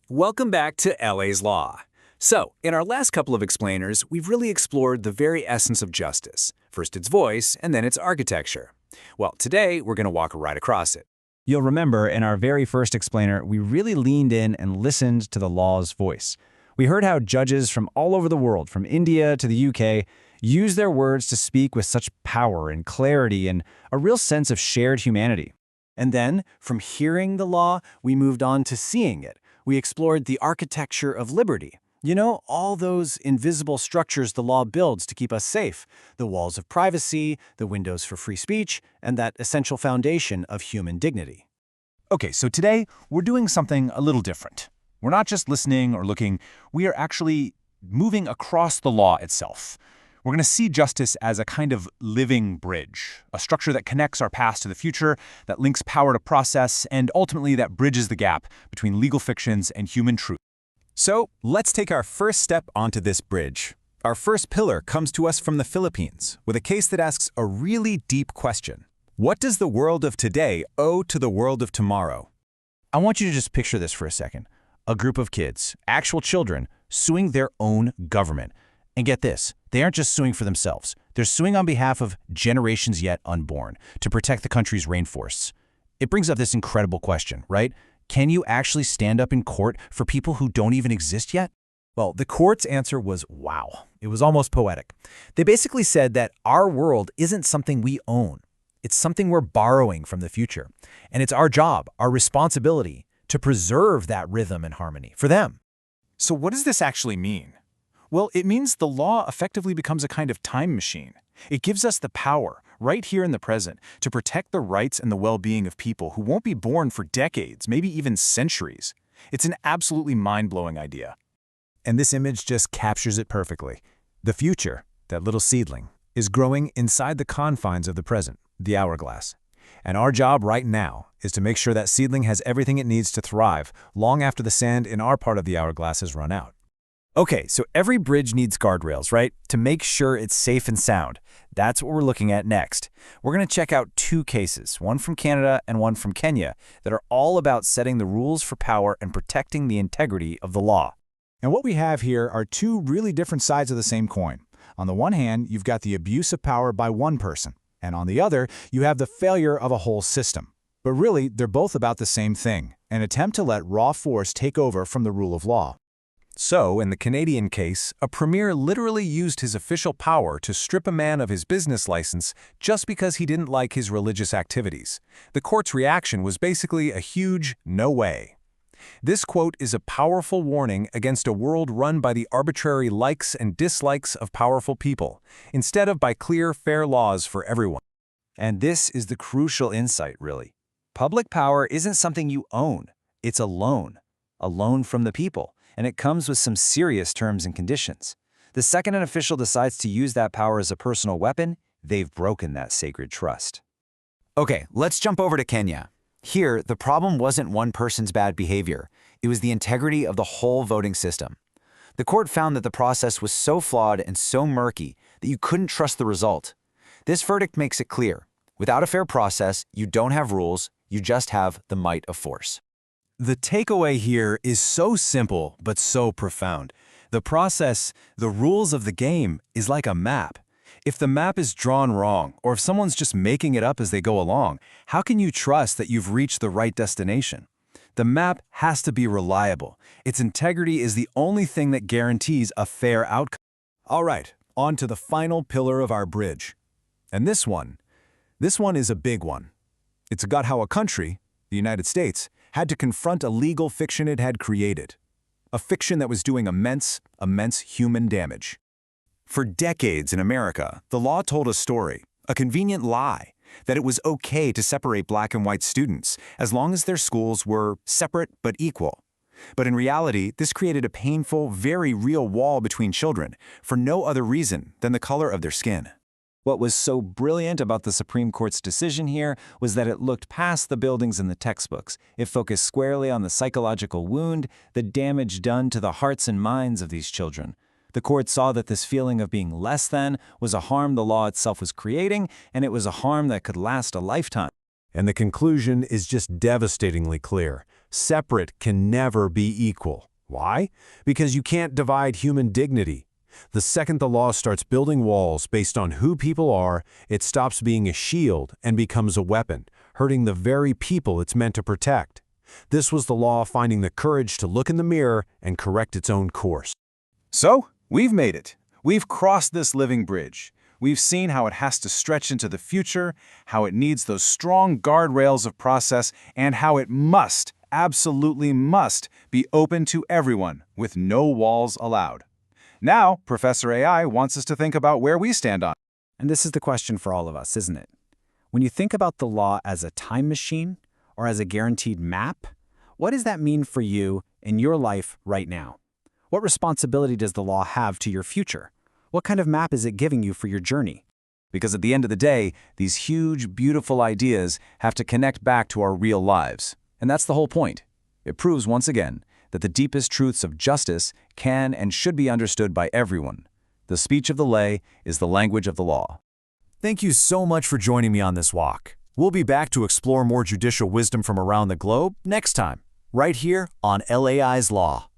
Welcome back to LA's Law. So, in our last couple of explainers, we've really explored the very essence of justice. First its voice, and then its architecture. Well, today we're going to walk right across it. You'll remember in our very first explainer, we really leaned in and listened to the law's voice. We heard how judges from all over the world, from India to the UK, use their words to speak with such power and clarity and a real sense of shared humanity. And then, from hearing the law, we moved on to seeing it. We explored the architecture of liberty. You know, all those invisible structures the law builds to keep us safe. The walls of privacy, the windows for free speech, and that essential foundation of human dignity. Okay, so today we're doing something a little different. We're not just listening or looking, we are actually moving across the law itself. We're going to see justice as a kind of living bridge, a structure that connects our past to the future, that links power to process, and ultimately that bridges the gap between legal fictions and human truth. So, let's take our first step onto this bridge. Our first pillar comes to us from the Philippines, with a case that asks a really deep question. What does the world of today owe to the world of tomorrow? I want you to just picture this for a second. A group of kids, actual children, suing their own government. And get this, they aren't just suing for themselves. They're suing on behalf of generations yet unborn to protect the country's rainforests. It brings up this incredible question, right? Can you actually stand up in court for people who don't even exist yet? Well, the court's answer was wow. It was almost poetic. They basically said that our world isn't something we own. It's something we're borrowing from the future. And it's our job, our responsibility, to preserve that rhythm and harmony for them. So what does this actually mean? Well, it means the law effectively becomes a kind of time machine. It gives us the power, right here in the present, to protect the rights and the well-being of people who won't be born for decades, maybe even centuries. It's an absolutely mind-blowing idea. And this image just captures it perfectly. The future, that little seedling, is growing inside the confines of the present, the hourglass. And our job right now is to make sure that seedling has everything it needs to thrive long after the sand in our part of the hourglass has run out. Okay, so every bridge needs guardrails, right? To make sure it's safe and sound. That's what we're looking at next. We're going to check out two cases, one from Canada and one from Kenya, that are all about setting the rules for power and protecting the integrity of the law. And what we have here are two really different sides of the same coin. On the one hand, you've got the abuse of power by one person, and on the other, you have the failure of a whole system. But really, they're both about the same thing, an attempt to let raw force take over from the rule of law. So, in the Canadian case, a premier literally used his official power to strip a man of his business license just because he didn't like his religious activities. The court's reaction was basically a huge no way. This quote is a powerful warning against a world run by the arbitrary likes and dislikes of powerful people, instead of by clear, fair laws for everyone. And this is the crucial insight, really. Public power isn't something you own. It's a loan from the people. And it comes with some serious terms and conditions. The second an official decides to use that power as a personal weapon, they've broken that sacred trust. Okay, let's jump over to Kenya. Here, the problem wasn't one person's bad behavior. It was the integrity of the whole voting system. The court found that the process was so flawed and so murky that you couldn't trust the result. This verdict makes it clear. Without a fair process, you don't have rules, you just have the might of force. The takeaway here is so simple, but so profound. The process, the rules of the game, is like a map. If the map is drawn wrong, or if someone's just making it up as they go along, how can you trust that you've reached the right destination? The map has to be reliable. Its integrity is the only thing that guarantees a fair outcome. All right, on to the final pillar of our bridge. And this one is a big one. It's got how a country, the United States, had to confront a legal fiction it had created. A fiction that was doing immense human damage. For decades in America, the law told a story, a convenient lie, that it was okay to separate black and white students as long as their schools were separate but equal. But in reality, this created a painful, very real wall between children for no other reason than the color of their skin. What was so brilliant about the Supreme Court's decision here was that it looked past the buildings and the textbooks. It focused squarely on the psychological wound, the damage done to the hearts and minds of these children. The court saw that this feeling of being less than was a harm the law itself was creating, and it was a harm that could last a lifetime. And the conclusion is just devastatingly clear. Separate can never be equal. Why? Because you can't divide human dignity. The second the law starts building walls based on who people are, it stops being a shield and becomes a weapon, hurting the very people it's meant to protect. This was the law finding the courage to look in the mirror and correct its own course. So, we've made it. We've crossed this living bridge. We've seen how it has to stretch into the future, how it needs those strong guardrails of process, and how it must, absolutely must, be open to everyone, with no walls allowed. Now, Professor AI wants us to think about where we stand on. And this is the question for all of us, isn't it? When you think about the law as a time machine or as a guaranteed map, what does that mean for you in your life right now? What responsibility does the law have to your future? What kind of map is it giving you for your journey? Because at the end of the day, these huge, beautiful ideas have to connect back to our real lives. And that's the whole point. It proves once again that the deepest truths of justice can and should be understood by everyone. The speech of the lay is the language of the law. Thank you so much for joining me on this walk. We'll be back to explore more judicial wisdom from around the globe next time, right here on LAI's Law.